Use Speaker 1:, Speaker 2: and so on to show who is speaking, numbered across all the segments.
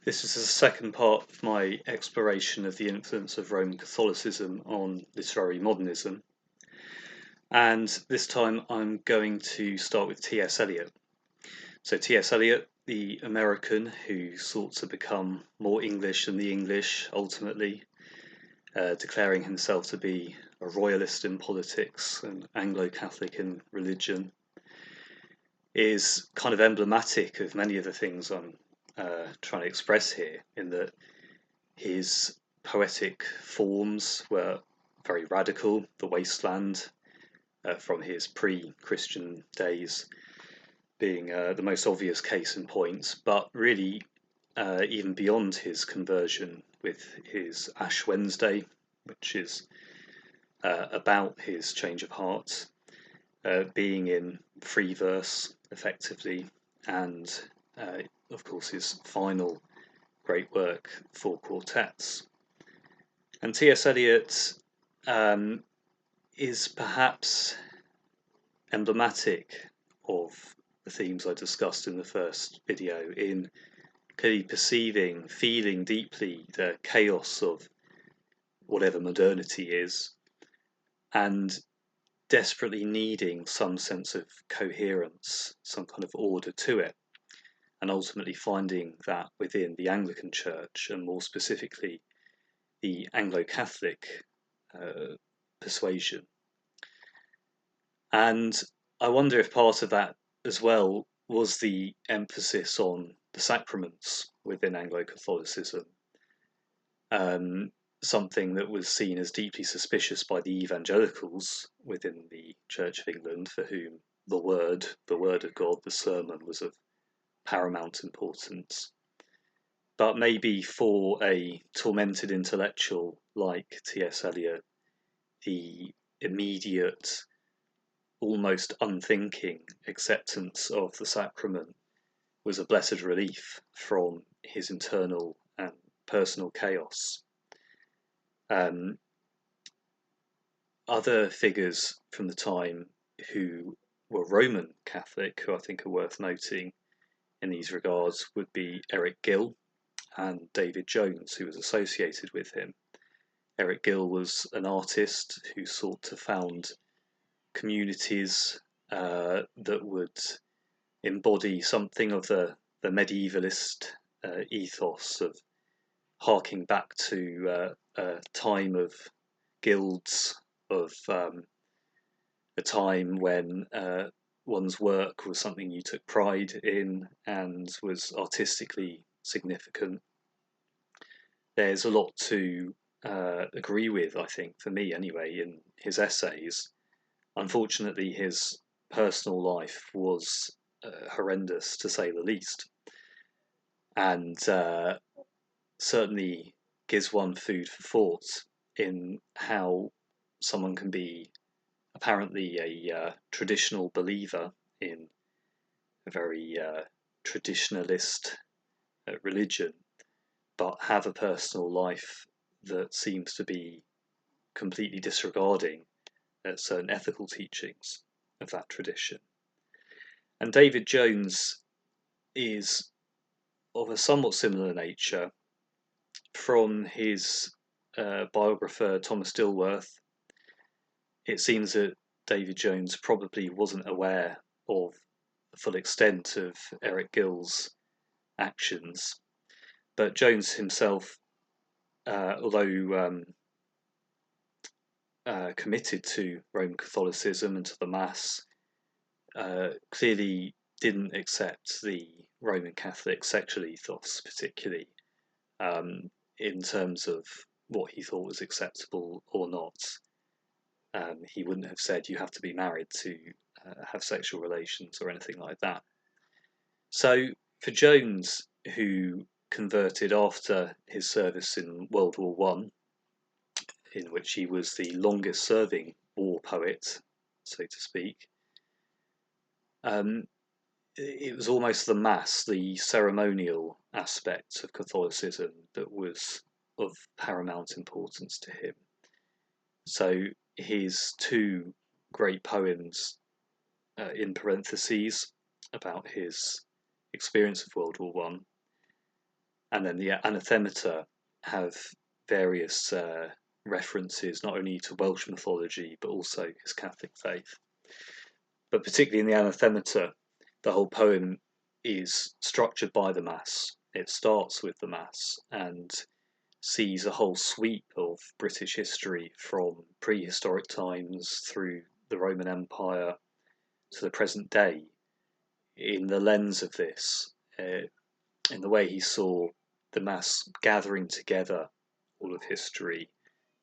Speaker 1: This is the second part of my exploration of the influence of Roman Catholicism on literary modernism. And this time I'm going to start with T.S. Eliot. So, T.S. Eliot, the American who sought to become more English than the English, ultimately, declaring himself to be a royalist in politics and Anglo-Catholic in religion, is kind of emblematic of many of the things I'm trying to express here, in that his poetic forms were very radical. The Wasteland, from his pre-Christian days, being the most obvious case in point, but really even beyond his conversion with his Ash Wednesday, which is about his change of heart, being in free verse effectively, and of course his final great work, Four Quartets. And T.S. Eliot is perhaps emblematic of the themes I discussed in the first video, in clearly perceiving, feeling deeply the chaos of whatever modernity is, and desperately needing some sense of coherence, some kind of order to it, and ultimately finding that within the Anglican Church, and more specifically the Anglo-Catholic persuasion. And I wonder if part of that as well was the emphasis on the sacraments within Anglo-Catholicism, something that was seen as deeply suspicious by the evangelicals within the Church of England, for whom the Word of God, the sermon, was of paramount importance. But maybe for a tormented intellectual like T.S. Eliot, the immediate, almost unthinking acceptance of the sacrament was a blessed relief from his internal and personal chaos. Other figures from the time who were Roman Catholic, who I think are worth noting in these regards, would be Eric Gill and David Jones, who was associated with him. Eric Gill was an artist who sought to found communities that would embody something of the medievalist ethos of harking back to a time of guilds, of a time when one's work was something you took pride in and was artistically significant. There's a lot to agree with, I think, for me anyway, in his essays. Unfortunately, his personal life was horrendous, to say the least, and certainly gives one food for thought in how someone can be apparently a traditional believer in a very traditionalist religion, but have a personal life that seems to be completely disregarding certain ethical teachings of that tradition. And David Jones is of a somewhat similar nature. From his biographer Thomas Dilworth, it seems that David Jones probably wasn't aware of the full extent of Eric Gill's actions, but Jones himself, although committed to Roman Catholicism and to the Mass, clearly didn't accept the Roman Catholic sexual ethos, particularly in terms of what he thought was acceptable or not. He wouldn't have said you have to be married to have sexual relations or anything like that. So for Jones, who converted after his service in World War One, in which he was the longest serving war poet, so to speak, it was almost the mass, the ceremonial aspect of Catholicism that was of paramount importance to him. So his two great poems, in parentheses, about his experience of World War One, And then the anathemata have various references not only to Welsh mythology but also his Catholic faith. But particularly in the anathemata, the whole poem is structured by the Mass. It starts with the Mass and sees a whole sweep of British history from prehistoric times through the Roman Empire to the present day in the lens of this, in the way he saw the Mass gathering together all of history,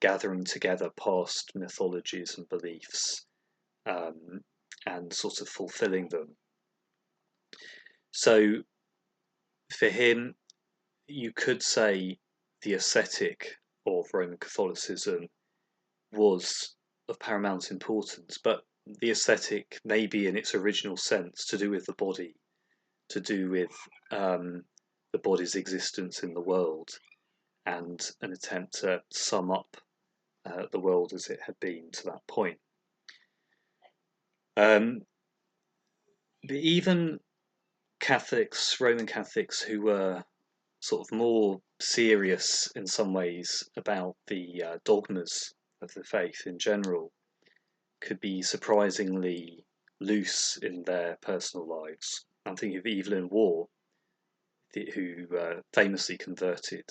Speaker 1: gathering together past mythologies and beliefs, and sort of fulfilling them. So for him, you could say the ascetic of Roman Catholicism was of paramount importance, but the ascetic, maybe in its original sense, to do with the body, to do with the body's existence in the world, and an attempt to sum up the world as it had been to that point. But even Catholics, Roman Catholics, who were sort of more serious in some ways about the dogmas of the faith in general, could be surprisingly loose in their personal lives. I'm thinking of Evelyn Waugh, who famously converted.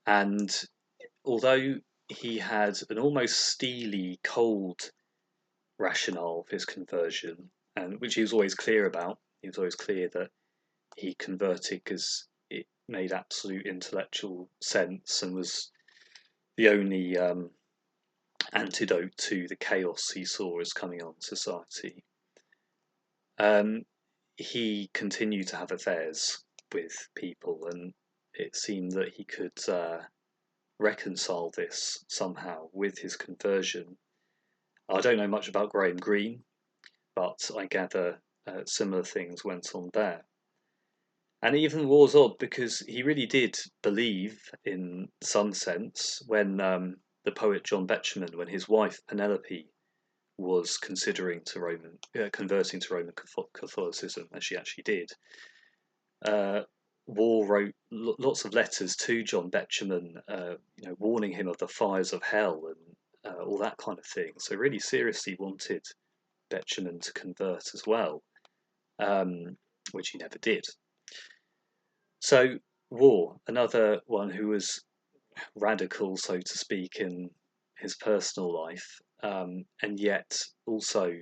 Speaker 1: And although he had an almost steely, cold rationale for his conversion, and which he was always clear about, he was always clear that he converted because it made absolute intellectual sense and was the only antidote to the chaos he saw as coming on society. He continued to have affairs with people, and it seemed that he could reconcile this somehow with his conversion. I don't know much about Graham Greene, but I gather similar things went on there. And even Waugh's odd because he really did believe, in some sense, when the poet John Betjeman, when his wife Penelope was considering converting to Roman Catholicism, as she actually did. Waugh wrote lots of letters to John Betjeman, warning him of the fires of hell and all that kind of thing. So really seriously wanted Betjeman to convert as well, which he never did. So Waugh, another one who was radical, so to speak, in his personal life, and yet also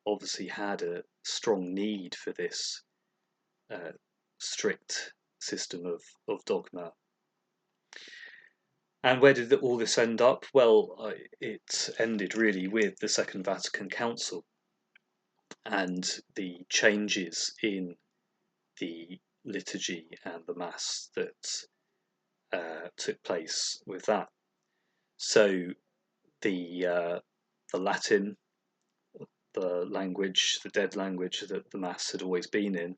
Speaker 1: obviously had a strong need for this strict system of dogma. And where did all this end up? Well, it ended really with the Second Vatican Council and the changes in the liturgy and the Mass that took place with that. So the Latin, the language, the dead language that the Mass had always been in,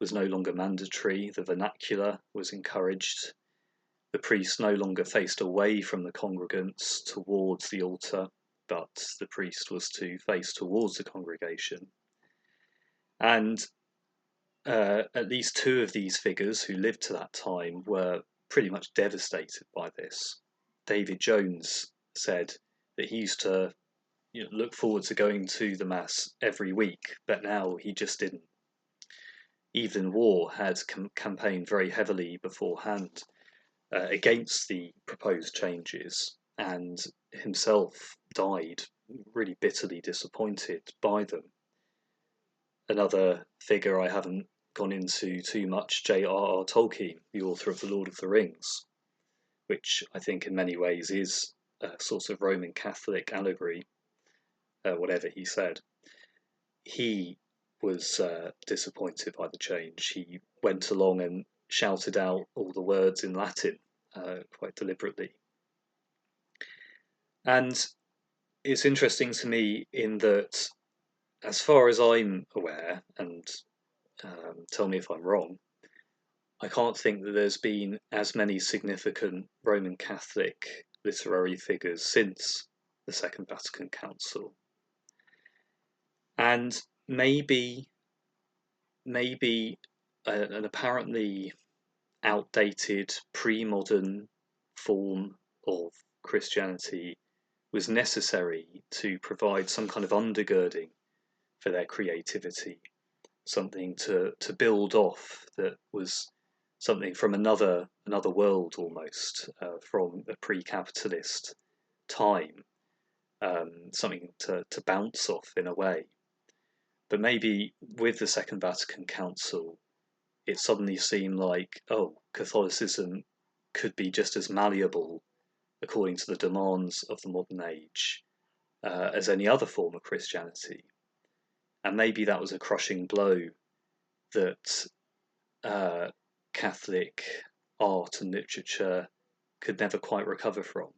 Speaker 1: was no longer mandatory. The vernacular was encouraged. The priest no longer faced away from the congregants towards the altar, but the priest was to face towards the congregation. And at least two of these figures who lived to that time were pretty much devastated by this. David Jones said that he used to look forward to going to the Mass every week, but now he just didn't. Evelyn Waugh had campaigned very heavily beforehand against the proposed changes and himself died really bitterly disappointed by them. Another figure I haven't gone into too much, J.R.R. Tolkien, the author of The Lord of the Rings, which I think in many ways is a sort of Roman Catholic allegory, whatever he said. He was disappointed by the change. He went along and shouted out all the words in Latin quite deliberately. And it's interesting to me in that, as far as I'm aware, and tell me if I'm wrong, I can't think that there's been as many significant Roman Catholic literary figures since the Second Vatican Council. And maybe and apparently outdated, pre-modern form of Christianity was necessary to provide some kind of undergirding for their creativity, something to build off that was something from another world almost, from a pre-capitalist time, something to bounce off in a way. But maybe with the Second Vatican Council, it suddenly seemed like, oh, Catholicism could be just as malleable according to the demands of the modern age as any other form of Christianity. And maybe that was a crushing blow that Catholic art and literature could never quite recover from.